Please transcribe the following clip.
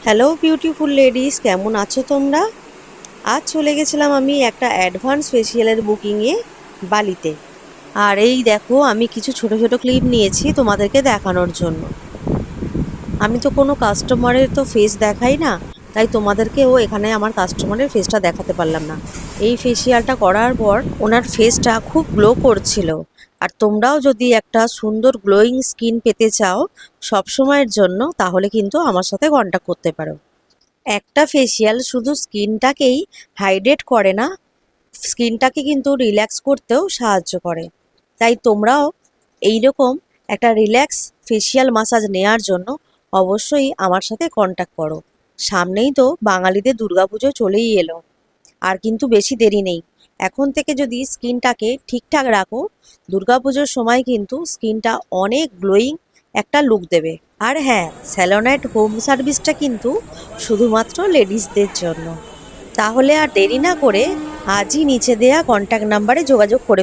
Hello beautiful ladies, কেমন আছো তোমরা? আজ চলে গেছিলাম আমি একটা অ্যাডভান্স ফেসিয়ালের বুকিংয়ে বালিতে। আর এই দেখো, আমি কিছু ছোট ছোট ক্লিপ নিয়েছি তোমাদেরকে দেখানোর জন্য। আমি তো কোনো কাস্টমারের তো ফেস দেখাই না, তাই তোমাদেরকেও এখানে আমার কাস্টমারের ফেসটা দেখাতে পারলাম না। এই ফেসিয়ালটা করার পর ওনার ফেসটা খুব গ্লো করছিল। আর তোমরাও যদি একটা সুন্দর গ্লোয়িং স্কিন পেতে চাও সব সময়ের জন্য, তাহলে কিন্তু আমার সাথে কন্ট্যাক্ট করতে পারো। একটা ফেসিয়াল শুধু স্কিনটাকেই হাইড্রেট করে না, স্কিনটাকে কিন্তু রিল্যাক্স করতেও সাহায্য করে। তাই তোমরাও এইরকম একটা রিল্যাক্স ফেসিয়াল মাসাজ নেওয়ার জন্য অবশ্যই আমার সাথে কন্ট্যাক্ট করো। সামনেই তো বাঙালিদের দুর্গাপুজো চলেই এলো, আর কিন্তু বেশি দেরি নেই। এখন থেকে যদি স্কিনটাকে ঠিকঠাক রাখো, দুর্গাপুজোর সময় কিন্তু স্কিনটা অনেক গ্লোয়িং একটা লুক দেবে। আর হ্যাঁ, স্যালোনাইট হোম সার্ভিসটা কিন্তু শুধুমাত্র লেডিসদের জন্য। তাহলে আর দেরি না করে আজই নিচে দেয়া কন্ট্যাক্ট নাম্বারে যোগাযোগ করে